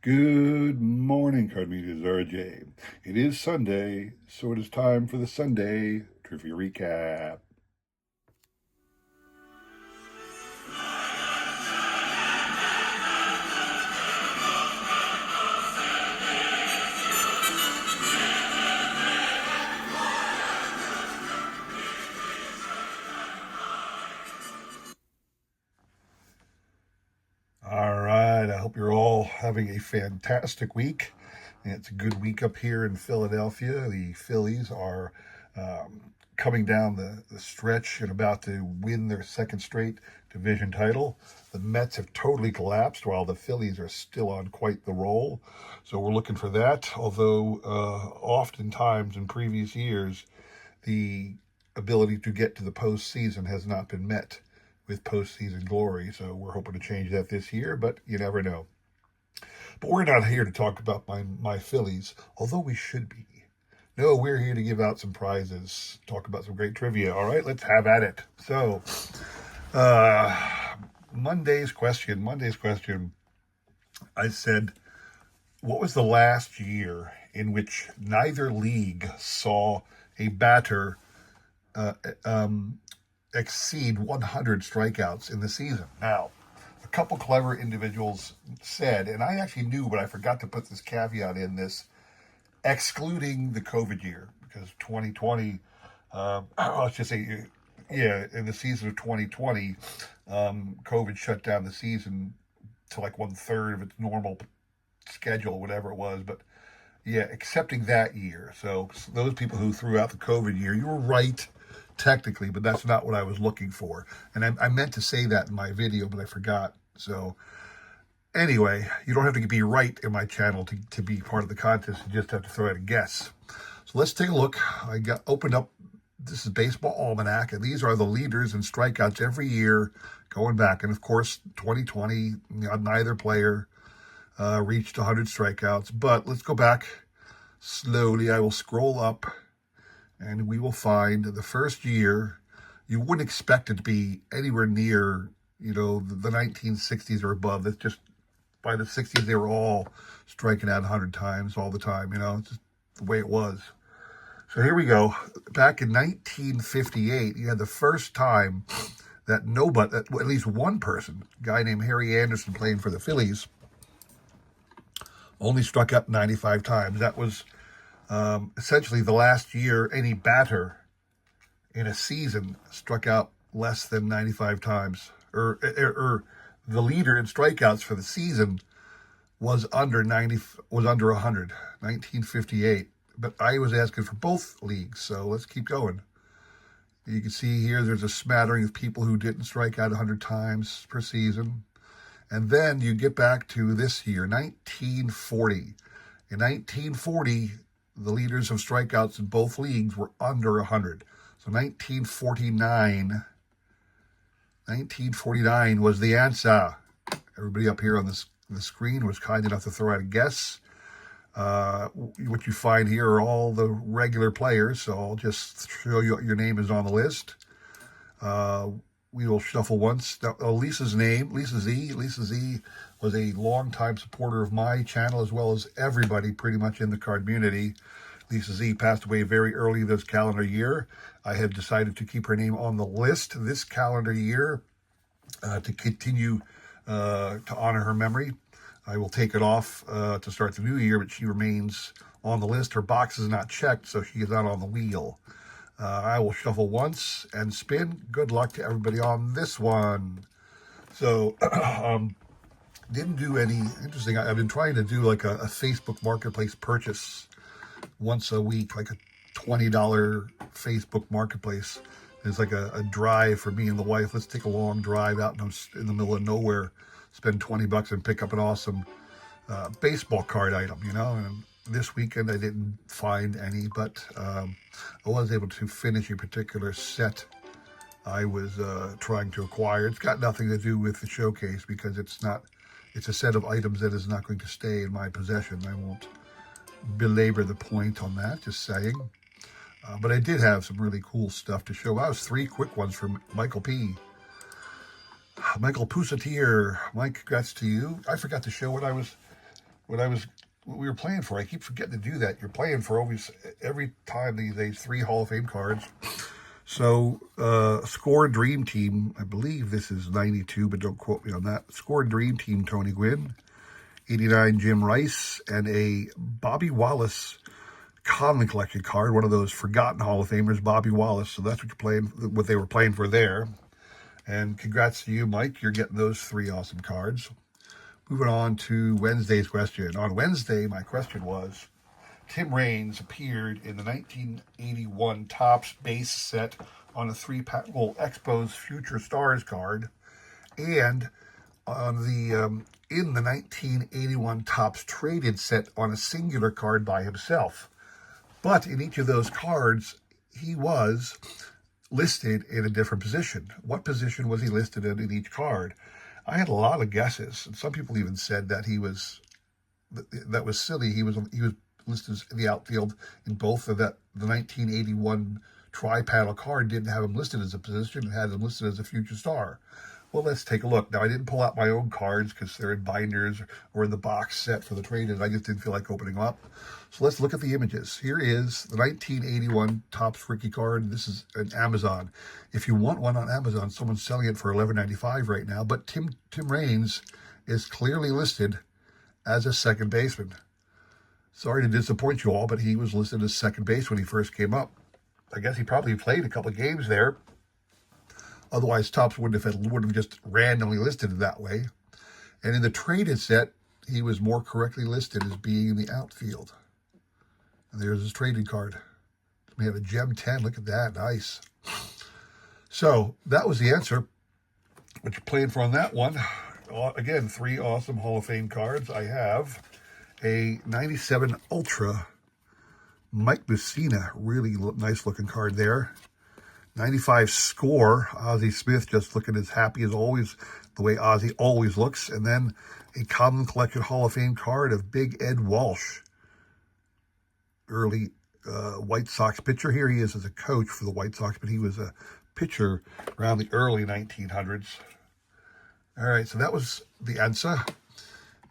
Good morning, Card Media's RJ. It is Sunday, so it is time for the Sunday Trivia Recap. All right, I hope you're all having a fantastic week. It's a good week up here in Philadelphia. The Phillies are coming down the stretch and about to win their second straight division title. The Mets have totally collapsed while the Phillies are still on quite the roll. So we're looking for that, although oftentimes in previous years, the ability to get to the postseason has not been met with postseason glory. So we're hoping to change that this year, but you never know. But we're not here to talk about my Phillies, although we should be. No, we're here to give out some prizes, talk about some great trivia. All right, let's have at it. So, Monday's question. I said, what was the last year in which neither league saw a batter exceed 100 strikeouts in the season? Now, a couple clever individuals said, and I actually knew, but I forgot to put this caveat in this, excluding the COVID year, because 2020, let's just say, yeah, in the season of 2020, COVID shut down the season to like 1/3 of its normal schedule, whatever it was. But yeah, excepting that year. So those people who threw out the COVID year, you were right technically, but that's not what I was looking for. And I meant to say that in my video, but I forgot. So anyway, you don't have to be right in my channel to be part of the contest. You just have to throw out a guess. So let's take a look. I got opened up. This is Baseball Almanac, and these are the leaders in strikeouts every year going back. And of course, 2020, neither player reached 100 strikeouts. But let's go back slowly. I will scroll up, and we will find the first year. You wouldn't expect it to be anywhere near, the 1960s or above. That's just, by the 60s, they were all striking out 100 times all the time. It's just the way it was. So here we go. Back in 1958, you had the first time that at least one person, a guy named Harry Anderson playing for the Phillies, only struck out 95 times. That was essentially the last year any batter in a season struck out less than 95 times. Or the leader in strikeouts for the season was under 100, 1958. But I was asking for both leagues, so let's keep going. You can see here there's a smattering of people who didn't strike out 100 times per season. And then you get back to this year, 1940. In 1940, the leaders of strikeouts in both leagues were under 100. So 1949 was the answer. Everybody up here on the screen was kind enough to throw out a guess. What you find here are all the regular players, so I'll just show you what your name is on the list. We will shuffle once. Now, Lisa's name, Lisa Z was a longtime supporter of my channel, as well as everybody pretty much in the card community. Lisa Z passed away very early this calendar year. I have decided to keep her name on the list this calendar year to continue to honor her memory. I will take it off to start the new year, but she remains on the list. Her box is not checked, so she is not on the wheel. I will shuffle once and spin. Good luck to everybody on this one. So, didn't do any interesting. I've been trying to do like a Facebook Marketplace purchase once a week, like a $20 Facebook Marketplace. It's like a drive for me and the wife. Let's take a long drive out in the middle of nowhere, spend $20 and pick up an awesome baseball card item, And this weekend I didn't find any, but I was able to finish a particular set I was trying to acquire. It's got nothing to do with the showcase because it's a set of items that is not going to stay in my possession. I won't belabor the point on that, just saying. But I did have some really cool stuff to show. I was 3 quick ones from Michael P. Michael Pusatier. Mike, congrats to you. I forgot to show what what we were playing for, I keep forgetting to do that. You're playing for always every time these days 3 Hall of Fame cards. So, Score Dream Team, I believe this is 92, but don't quote me on that. Score Dream Team, Tony Gwynn, 89, Jim Rice, and a Bobby Wallace Conley collection card, one of those forgotten Hall of Famers, Bobby Wallace. So that's what they were playing for there. And congrats to you, Mike. You're getting those 3 awesome cards. Moving on to Wednesday's question. On Wednesday, my question was, Tim Raines appeared in the 1981 Topps base set on a 3-panel Expos Future Stars card, and on the in the 1981 Topps traded set on a singular card by himself. But in each of those cards, he was listed in a different position. What position was he listed in each card? I had a lot of guesses, and some people even said that that was silly. He was listed in the outfield in both of that. The 1981 tri-panel card didn't have him listed as a position; it had him listed as a future star. Well, let's take a look. Now, I didn't pull out my own cards because they're in binders or in the box set for the trade-in. I just didn't feel like opening them up. So let's look at the images. Here is the 1981 Topps rookie card. This is an Amazon. If you want one on Amazon, someone's selling it for $11.95 right now. But Tim Raines is clearly listed as a second baseman. Sorry to disappoint you all, but he was listed as second base when he first came up. I guess he probably played a couple of games there. Otherwise, Topps would have just randomly listed it that way. And in the traded set, he was more correctly listed as being in the outfield. And there's his traded card. We have a Gem 10. Look at that. Nice. So that was the answer. What you're playing for on that one. Again, 3 awesome Hall of Fame cards. I have a 97 Ultra Mike Mussina. Really nice looking card there. 95 Score, Ozzie Smith, just looking as happy as always, the way Ozzie always looks. And then a Common Collection Hall of Fame card of Big Ed Walsh, early White Sox pitcher. Here he is as a coach for the White Sox, but he was a pitcher around the early 1900s. All right, so that was the answer.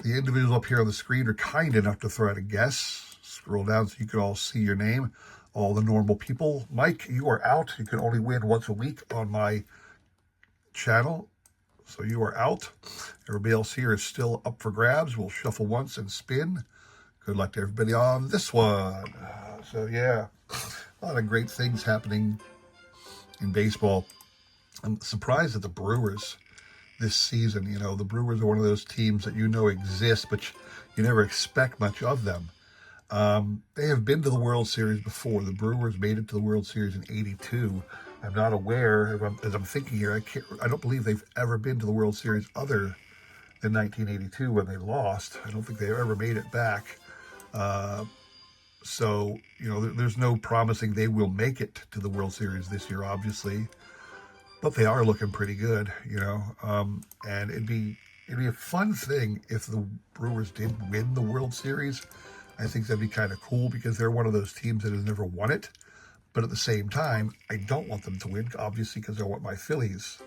The individuals up here on the screen are kind enough to throw out a guess. Scroll down so you can all see your name. All the normal people. Mike, you are out. You can only win once a week on my channel. So you are out. Everybody else here is still up for grabs. We'll shuffle once and spin. Good luck to everybody on this one. So yeah, a lot of great things happening in baseball. I'm surprised at the Brewers this season. You know, the Brewers are one of those teams that exist, but you never expect much of them. They have been to the World Series before. The Brewers made it to the World Series in '82. I'm not aware, as I'm thinking here, I don't believe they've ever been to the World Series other than 1982 when they lost. I don't think they ever made it back. So, there's no promising they will make it to the World Series this year, obviously. But they are looking pretty good, and it'd be a fun thing if the Brewers did win the World Series. I think that'd be kind of cool because they're one of those teams that has never won it. But at the same time, I don't want them to win, obviously, because I want my Phillies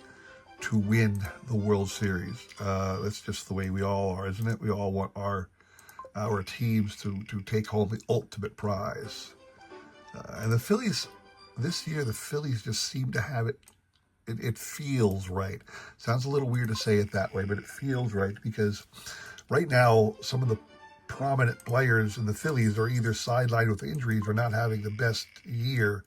to win the World Series. That's just the way we all are, isn't it? We all want our teams to take home the ultimate prize. And the Phillies, this year, the Phillies just seem to have it. It feels right. Sounds a little weird to say it that way, but it feels right because right now, some of the prominent players in the Phillies are either sidelined with injuries or not having the best year.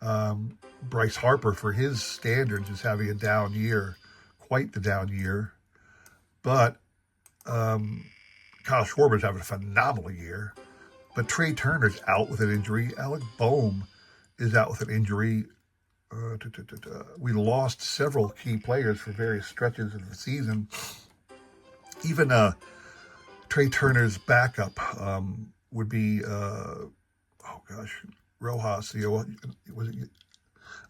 Bryce Harper, for his standards, is having a down year, quite the down year. But Kyle Schwarber's having a phenomenal year. But Trey Turner's out with an injury. Alec Boehm is out with an injury. We lost several key players for various stretches of the season. Even Trey Turner's backup would be, Rojas.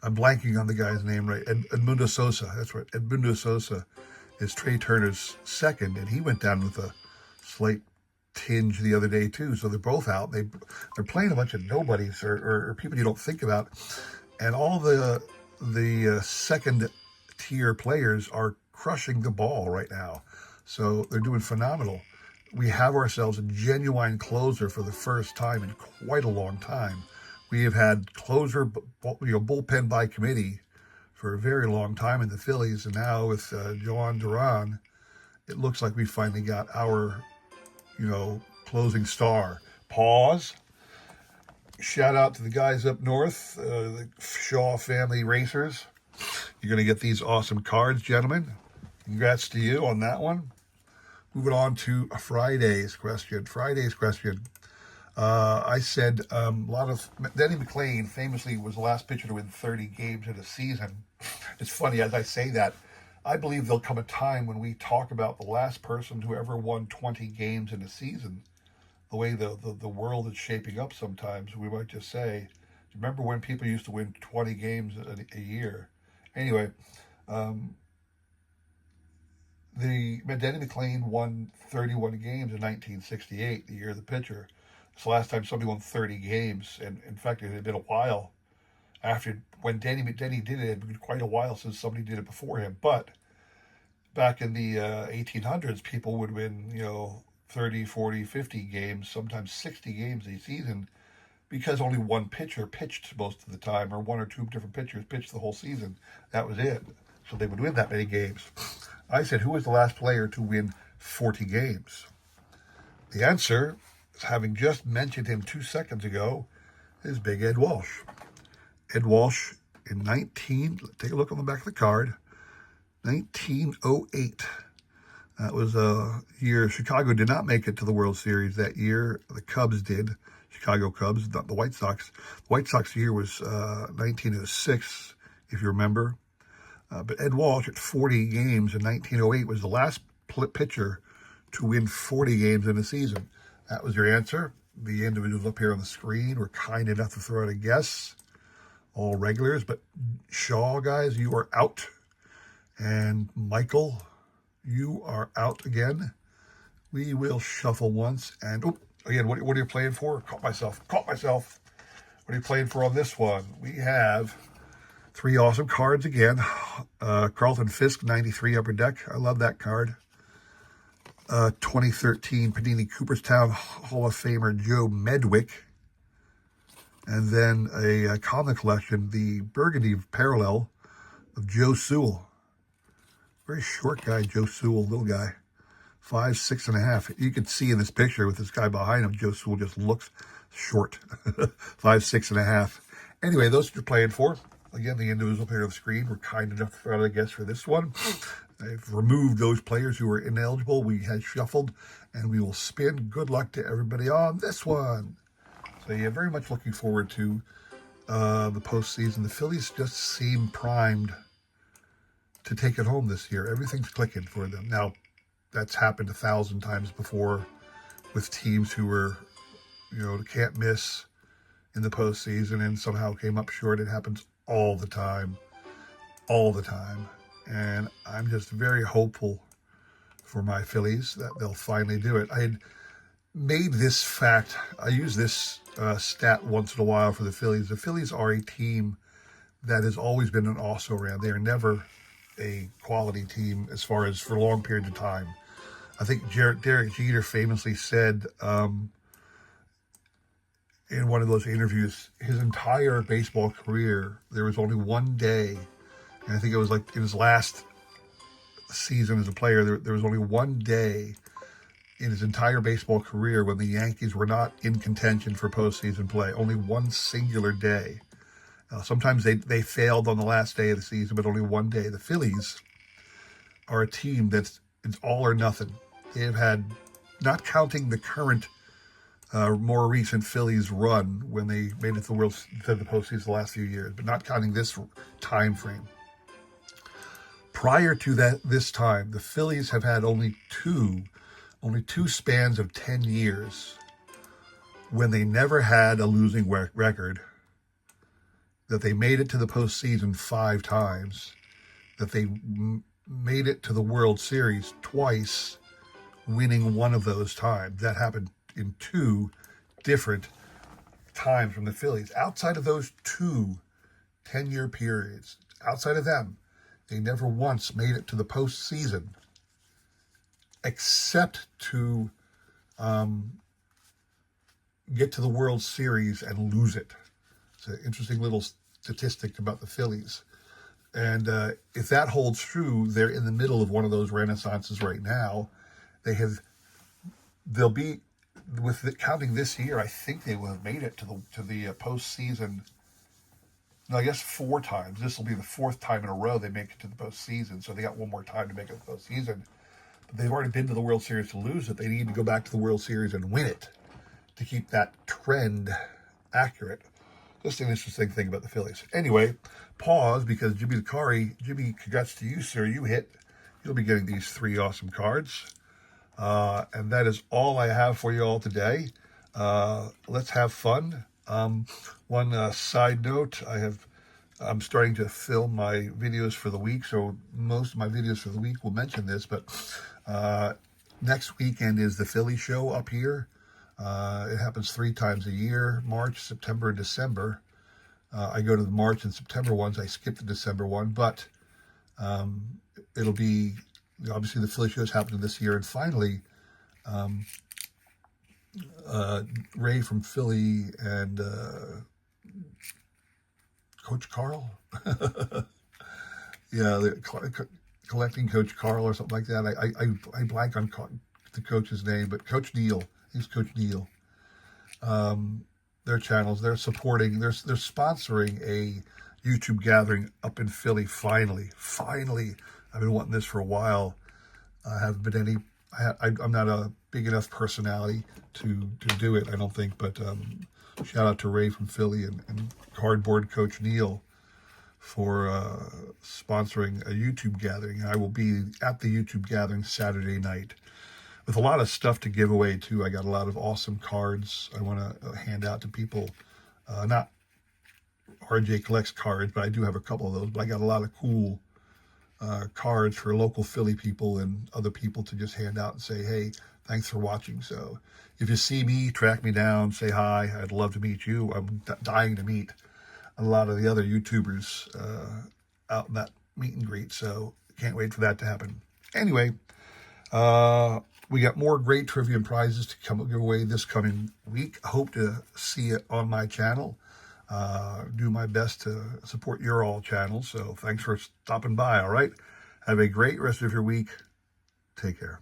I'm blanking on the guy's name, right? Edmundo Sosa. That's right. Edmundo Sosa is Trey Turner's second, and he went down with a slight tinge the other day too. So they're both out. They're playing a bunch of nobodies or people you don't think about, and all the second tier players are crushing the ball right now. So they're doing phenomenal. we have ourselves a genuine closer for the first time in quite a long time. We have had closer, bullpen by committee for a very long time in the Phillies, and now with Jhoan Duran, it looks like we finally got our, closing star. Pause. Shout out to the guys up north, the Shaw family racers. You're going to get these awesome cards, gentlemen. Congrats to you on that one. Moving on to Friday's question. I said a lot of Denny McLain famously was the last pitcher to win 30 games in a season. It's funny as I say that. I believe there'll come a time when we talk about the last person who ever won 20 games in a season. The way the world is shaping up sometimes, we might just say, remember when people used to win 20 games a year? Anyway, Denny McLain won 31 games in 1968, the year of the pitcher. It's the last time somebody won 30 games, and in fact, it had been a while after when Denny did it. It had been quite a while since somebody did it before him. But back in the 1800s, people would win, 30, 40, 50 games, sometimes 60 games a season, because only one pitcher pitched most of the time, or one or two different pitchers pitched the whole season. That was it. So they would win that many games. I said, who was the last player to win 40 games? The answer, having just mentioned him 2 seconds ago, is Big Ed Walsh. Ed Walsh take a look on the back of the card, 1908. That was a year Chicago did not make it to the World Series that year. The Cubs did. Chicago Cubs, not the White Sox. The White Sox year was 1906, if you remember. But Ed Walsh at 40 games in 1908 was the last pitcher to win 40 games in a season. That was your answer. The individuals up here on the screen were kind enough to throw out a guess. All regulars, but Shaw, guys, you are out. And Michael, you are out again. We will shuffle once. And, again, what are you playing for? Caught myself. What are you playing for on this one? We have 3 awesome cards again. Carlton Fisk, 93 Upper Deck. I love that card. 2013 Panini Cooperstown Hall of Famer Joe Medwick. And then a comic collection, the Burgundy Parallel of Joe Sewell. Very short guy, Joe Sewell, little guy. 5', 6.5". You can see in this picture with this guy behind him, Joe Sewell just looks short. 5', 6.5". Anyway, those you're playing for. Again, the individual player on the screen were kind enough to throw out a guess for this one. I've removed those players who were ineligible. We had shuffled, and we will spin. Good luck to everybody on this one. So, yeah, very much looking forward to the postseason. The Phillies just seem primed to take it home this year. Everything's clicking for them. Now, that's happened 1,000 times before with teams who were, can't miss in the postseason and somehow came up short. It happens all the time. And I'm just very hopeful for my Phillies that they'll finally do it. I had made this fact, I use this stat once in a while for the Phillies. The Phillies are a team that has always been an also-ran. They are never a quality team as far as for long periods of time. I think Derek Jeter famously said in one of those interviews, his entire baseball career, there was only one day, and I think it was like in his last season as a player, there was only one day in his entire baseball career when the Yankees were not in contention for postseason play. Only one singular day. Sometimes they failed on the last day of the season, but only one day. The Phillies are a team it's all or nothing. They have had, not counting the current, more recent Phillies run when they made it to the postseason the last few years, but not counting this time frame. Prior to this time, the Phillies have had only two spans of 10 years when they never had a losing record, that they made it to the postseason 5 times, that they made it to the World Series twice, winning one of those times. That happened in 2 different times from the Phillies. Outside of those 2 10-year periods, outside of them, they never once made it to the postseason, except to get to the World Series and lose it. It's an interesting little statistic about the Phillies. And if that holds true, they're in the middle of one of those renaissances right now. They'll be, counting this year, I think they will have made it to the postseason. No, I guess 4 times. This will be the 4th time in a row they make it to the postseason. So they got one more time to make it to the postseason. But they've already been to the World Series to lose it. They need to go back to the World Series and win it to keep that trend accurate. Just an interesting thing about the Phillies. Anyway, pause, because Jimmy Lucari, Jimmy, congrats to you, sir. You hit. You'll be getting these 3 awesome cards. And that is all I have for you all today. Let's have fun. One side note, I'm starting to film my videos for the week, so most of my videos for the week will mention this, but next weekend is the Philly show up here. It happens 3 times a year, March, September, and December. I go to the March and September ones. I skip the December one, but it'll be, obviously the Philly shows happening this year. And finally, Ray from Philly and Coach Carl. Yeah, collecting Coach Carl or something like that. I blank on the coach's name, but Coach Neal. He's Coach Neal. Their channels, they're sponsoring a YouTube gathering up in Philly. Finally, I've been wanting this for a while. I haven't been any. I'm not a big enough personality to do it, I don't think. But shout out to Ray from Philly and Cardboard Coach Neal for sponsoring a YouTube gathering. I will be at the YouTube gathering Saturday night with a lot of stuff to give away too. I got a lot of awesome cards I want to hand out to people. Not RJ Collects cards, but I do have a couple of those. But I got a lot of cool cards for local Philly people and other people to just hand out and say, hey, thanks for watching. So if you see me, track me down, say hi. I'd love to meet you. I'm dying to meet a lot of the other YouTubers out in that meet and greet. So can't wait for that to happen. Anyway, we got more great trivia and prizes to give away this coming week. I hope to see it on my channel. Do my best to support your all channels. So thanks for stopping by, all right? Have a great rest of your week. Take care.